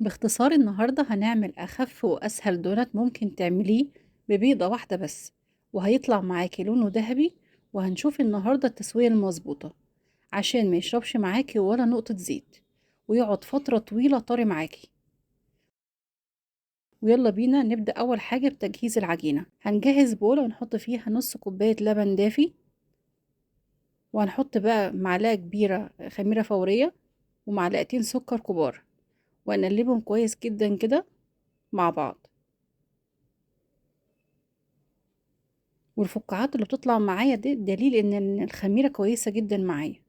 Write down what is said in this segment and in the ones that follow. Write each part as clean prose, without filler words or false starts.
باختصار النهاردة هنعمل أخف وأسهل دونات ممكن تعمليه ببيضة واحدة بس، وهيطلع معاكي لونه ذهبي. وهنشوف النهاردة التسوية المظبوطة عشان ما يشربش معاكي ولا نقطة زيت، ويقعد فترة طويلة طري معاكي. ويلا بينا نبدأ. أول حاجة بتجهيز العجينة، هنجهز بولة ونحط فيها نص كوباية لبن دافي، وهنحط بقى معلقة كبيرة خميرة فورية ومعلقتين سكر كبار، وهنقلبهم كويس جدا كده مع بعض. والفقاعات اللي بتطلع معايا دي دليل ان الخميرة كويسة جدا معايا.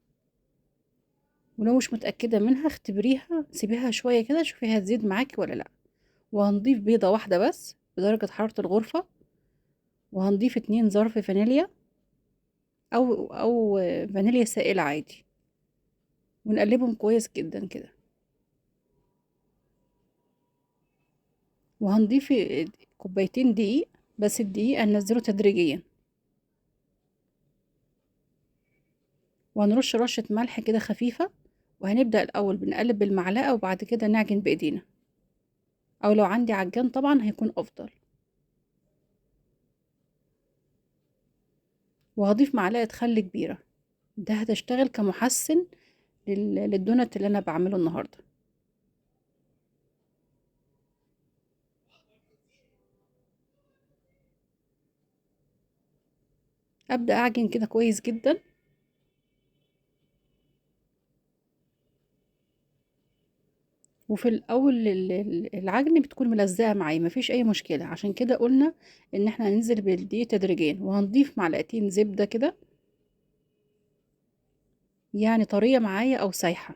ولو مش متأكدة منها اختبريها، سيبيها شوية كده شوفي هتزيد معاكي ولا لا. وهنضيف بيضة واحدة بس بدرجة حرارة الغرفة، وهنضيف 2 ظرف فانيليا او فانيليا سائلة عادي، ونقلبهم كويس جدا كده. وهنضيف كوبايتين دقيق، بس الدقيق هننزله تدريجيا. وهنرش رشة ملح كده خفيفة، وهنبدأ الأول بنقلب بالمعلقة وبعد كده نعجن بإيدينا، أو لو عندي عجان طبعا هيكون أفضل. وهضيف معلقة خل كبيرة، ده هتشتغل كمحسن للدونت اللي أنا بعمله النهاردة. أبدأ أعجن كده كويس جدا. وفي الأول العجن بتكون ملزقة معايا، مفيش أي مشكلة، عشان كده قلنا إن احنا هننزل بالدقيق تدريجيا. وهنضيف معلقتين زبدة كده، يعني طرية معايا أو سايحة.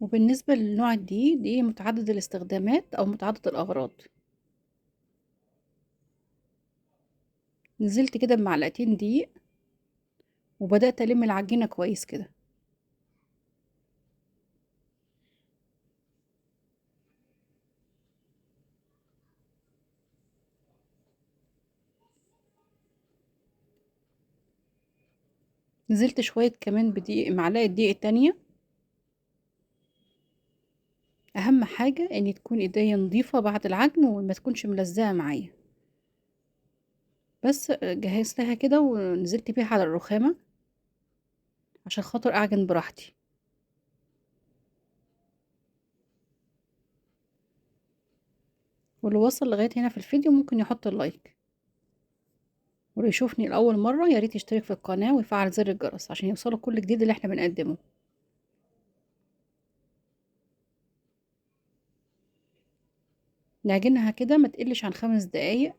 وبالنسبة لنوع الدقيق، دقيق متعدد الاستخدامات أو متعدد الأغراض. نزلت كده بمعلقتين دقيق، وبدأت ألم العجينة كويس كده. نزلت شوية كمان بدقيق، معلقة دقيق تانية. أهم حاجة إن تكون إيديا نضيفة بعد العجن وما تكونش ملزقة معايا. بس جهزتها كده ونزلت بيها على الرخامة عشان خاطر أعجن براحتي. واللي وصل لغاية هنا في الفيديو ممكن يحط اللايك، واللي يشوفني لأول مرة ياريت يشترك في القناة ويفعل زر الجرس عشان يوصله كل جديد اللي احنا بنقدمه. نعجنها كده ما تقلش عن 5 دقايق.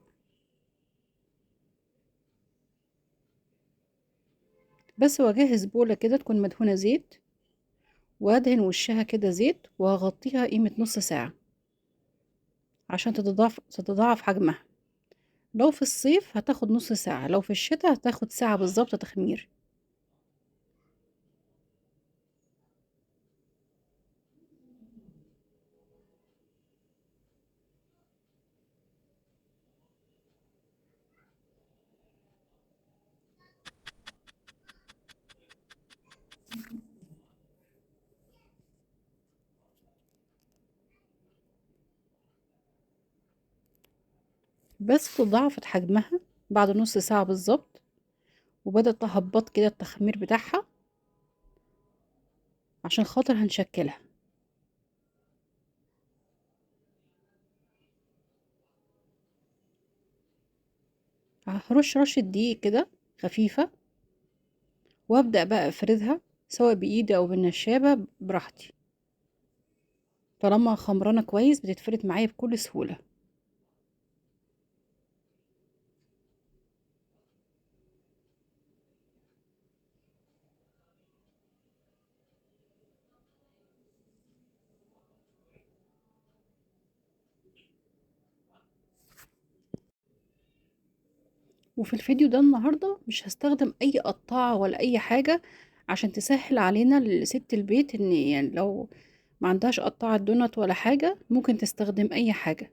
بس واجهز بولة كده تكون مدهونة زيت، وادهن وشها كده زيت، وهغطيها قيمة نص ساعة عشان تتضاعف حجمها. لو في الصيف هتاخد نص ساعة، لو في الشتاء هتاخد ساعة بالظبط تخمير. بس تضاعفت حجمها بعد نص ساعة بالظبط، وبدأت تهبط كده التخمير بتاعها عشان خاطر هنشكلها. هرش رشة دقيق كده خفيفة، وابدأ بقى افردها سواء بايدي او بالنشابة براحتي. طالما خمرانة كويس بتتفرد معايا بكل سهولة. وفي الفيديو ده النهاردة مش هستخدم اي قطاعة ولا اي حاجة، عشان تسهل علينا لست البيت ان يعني لو ما عندهاش قطاعة دونت ولا حاجة ممكن تستخدم اي حاجة.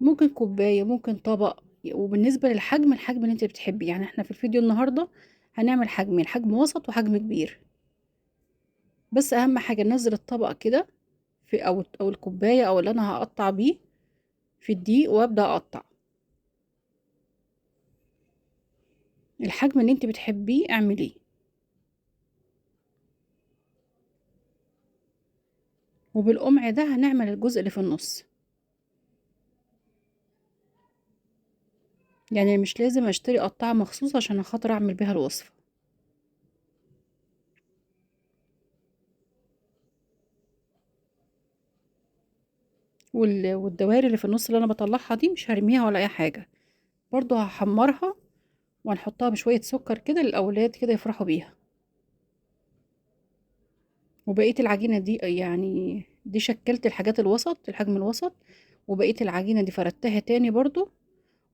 ممكن كوباية، ممكن طبق. وبالنسبة للحجم، الحجم اللي انت بتحبيه. يعني احنا في الفيديو النهاردة هنعمل حجمين، حجم وسط وحجم كبير. بس اهم حاجة ننزل الطبق كده في او الكوباية او اللي انا هقطع بيه في الدقيق، وابدأ اقطع الحجم اللي انت بتحبيه اعمليه. وبالقمع ده هنعمل الجزء اللي في النص، يعني مش لازم اشتري قطعة مخصوص عشان خاطر اعمل بيها الوصفة. والدوائر اللي في النص اللي انا بطلعها دي مش هرميها ولا اي حاجة، برضو هحمرها وهنحطها بشوية سكر كده للأولاد كده يفرحوا بيها. وبقية العجينة دي يعني دي شكلت الحاجات الوسط، الحجم الوسط، وبقية العجينة دي فردتها تاني برضو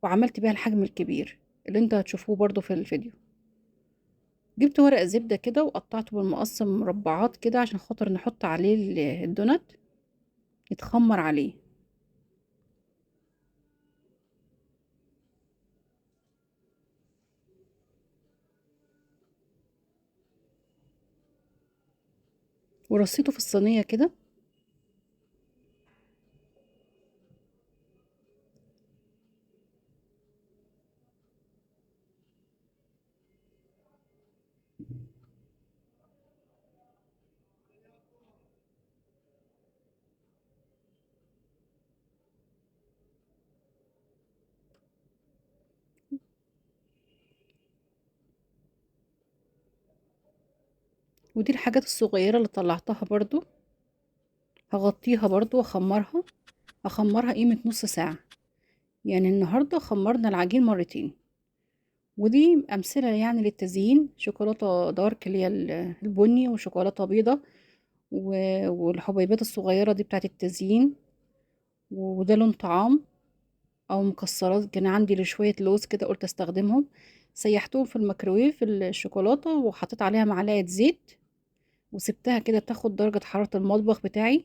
وعملت بيها الحجم الكبير اللي انت هتشوفوه برضو في الفيديو. جبت ورق زبدة كده وقطعته بالمقص مربعات كده عشان خاطر نحط عليه الدونات يتخمر عليه. ورصيته في الصينية كده. ودي الحاجات الصغيرة اللي طلعتها برضو هغطيها برضو واخمرها. اخمرها قيمة نص ساعة، يعني النهاردة خمرنا العجين مرتين. ودي أمثلة يعني للتزيين، شوكولاتة دارك اللي هي البني، وشوكولاتة بيضة، والحبيبات الصغيرة دي بتاعت التزيين، وده لون طعام. أو مكسرات كان عندي لشوية لوز كده قلت استخدمهم، سيحتهم في الميكروويف الشوكولاتة وحطيت عليها معلقة زيت، وسبتها كده تاخد درجة حرارة المطبخ بتاعي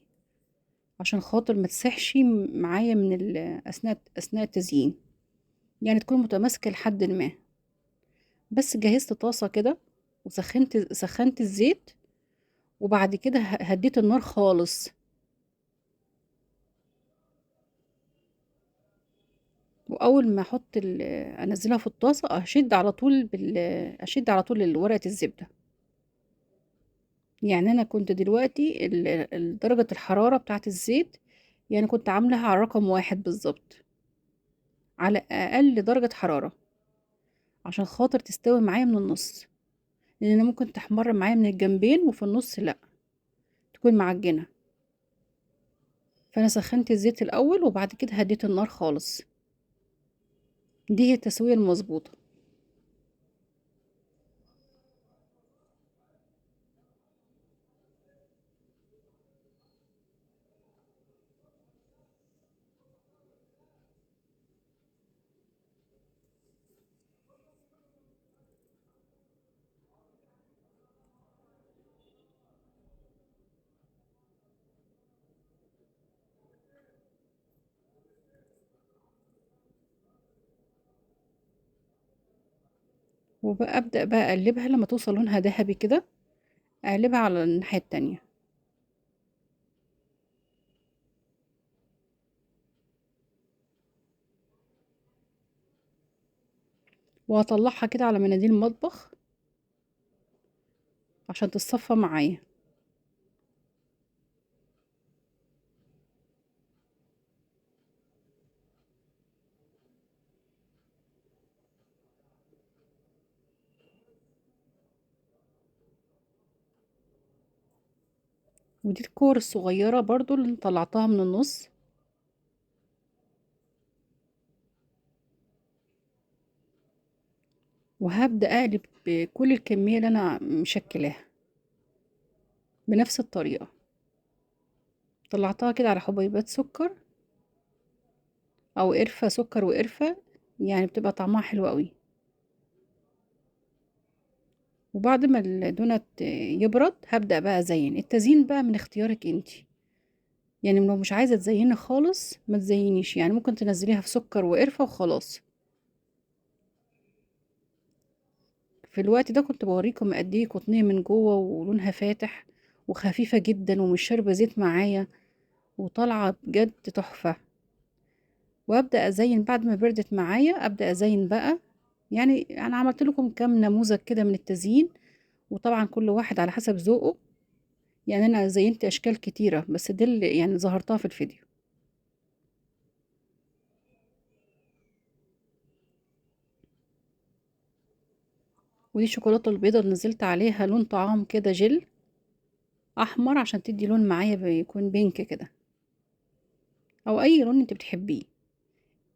عشان خاطر ما تسحش معايا من أثناء التزيين، يعني تكون متماسكة لحد ما. بس جهزت طاسة كده سخنت الزيت، وبعد كده هديت النار خالص. واول ما انزلها في الطاسه اشد على طول ورقه الزبده. يعني انا كنت دلوقتي درجه الحراره بتاعه الزيت، يعني كنت عاملاها على رقم 1 بالظبط، على اقل درجه حراره عشان خاطر تستوي معايا من النص، لان ممكن تحمر معايا من الجنبين وفي النص لا، تكون معجنه. فانا سخنت الزيت الاول وبعد كده هديت النار خالص. دي هي التسويه المظبوطه. وبقى ابدا بقى اقلبها لما توصل لونها ذهبي كده، اقلبها على الناحيه التانية. وهطلعها كده على مناديل المطبخ عشان تتصفى معايا. ودي الكور الصغيرة برضو اللي طلعتها من النص. وهبدأ اقلب بكل الكمية اللي انا مشكلاها بنفس الطريقة. طلعتها كده على حبيبات سكر او قرفة، سكر وقرفة، يعني بتبقى طعمها حلو قوي. وبعد ما الدونت يبرد هبدأ بقى ازين. التزيين بقى من اختيارك انتي، يعني لو مش عايزة تزيني خالص ما تزينيش، يعني ممكن تنزليها في سكر وقرفة وخلاص. في الوقت ده كنت بوريكم قد ايه قطنية من جوه ولونها فاتح وخفيفة جدا ومش شاربة زيت معايا وطالعة بجد تحفة. وابدأ ازين بعد ما بردت معايا، ابدأ ازين بقى. يعني انا عملت لكم كام نموذج كده من التزيين، وطبعا كل واحد على حسب ذوقه. يعني انا زينت اشكال كتيرة بس دي اللي يعني ظهرتها في الفيديو. ودي الشوكولاتة البيضة اللي نزلت عليها لون طعام كده جل احمر عشان تدي لون معايا بيكون بينك كده، او اي لون انت بتحبيه.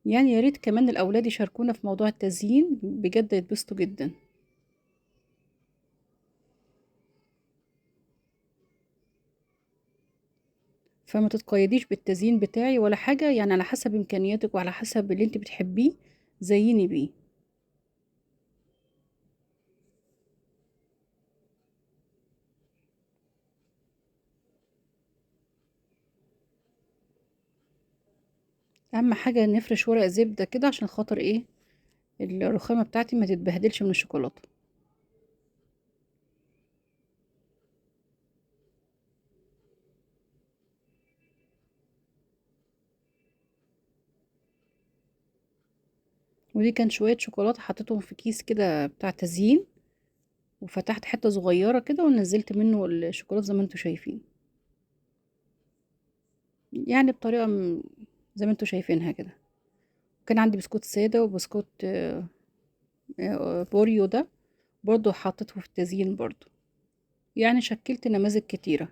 يعني يا ريت كمان الاولاد يشاركونا في موضوع التزيين، بجد يتبسطوا جدا. فما تتقيديش بالتزيين بتاعي ولا حاجة، يعني على حسب امكانياتك وعلى حسب اللي انت بتحبيه زيني بيه. اهم حاجة نفرش ورق زبدة كده عشان خاطر ايه الرخامة بتاعتي ما تتبهدلش من الشوكولاتة. ودي كان شوية شوكولاتة حطيتهم في كيس كده بتاع تزيين، وفتحت حتة صغيرة كده ونزلت منه الشوكولاتة زي ما انتوا شايفين. يعني بطريقة زي ما انتوا شايفينها كده. كان عندي بسكوت سادة وبسكوت بوريو ده برضو حطيته في التزيين برضو. يعني شكلت نماذج كتيرة.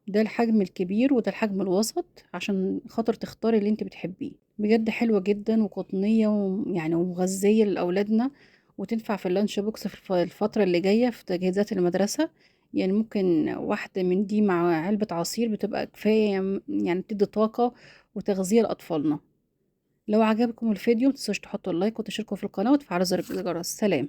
ده الحجم الكبير وده الحجم الوسط عشان خاطر تختاري اللي انت بتحبيه. بجد حلوة جدا وقطنية ويعني ومغذية لأولادنا، وتنفع في اللانش بوكس في الفترة اللي جاية في تجهيزات المدرسة. يعني ممكن واحدة من دي مع علبة عصير بتبقى كفاية، يعني بتدي طاقة وتغذية لأطفالنا. لو عجبكم الفيديو متنسوش تحطوا اللايك وتشتركوا في القناة وتفعلوا زر الجرس. سلام.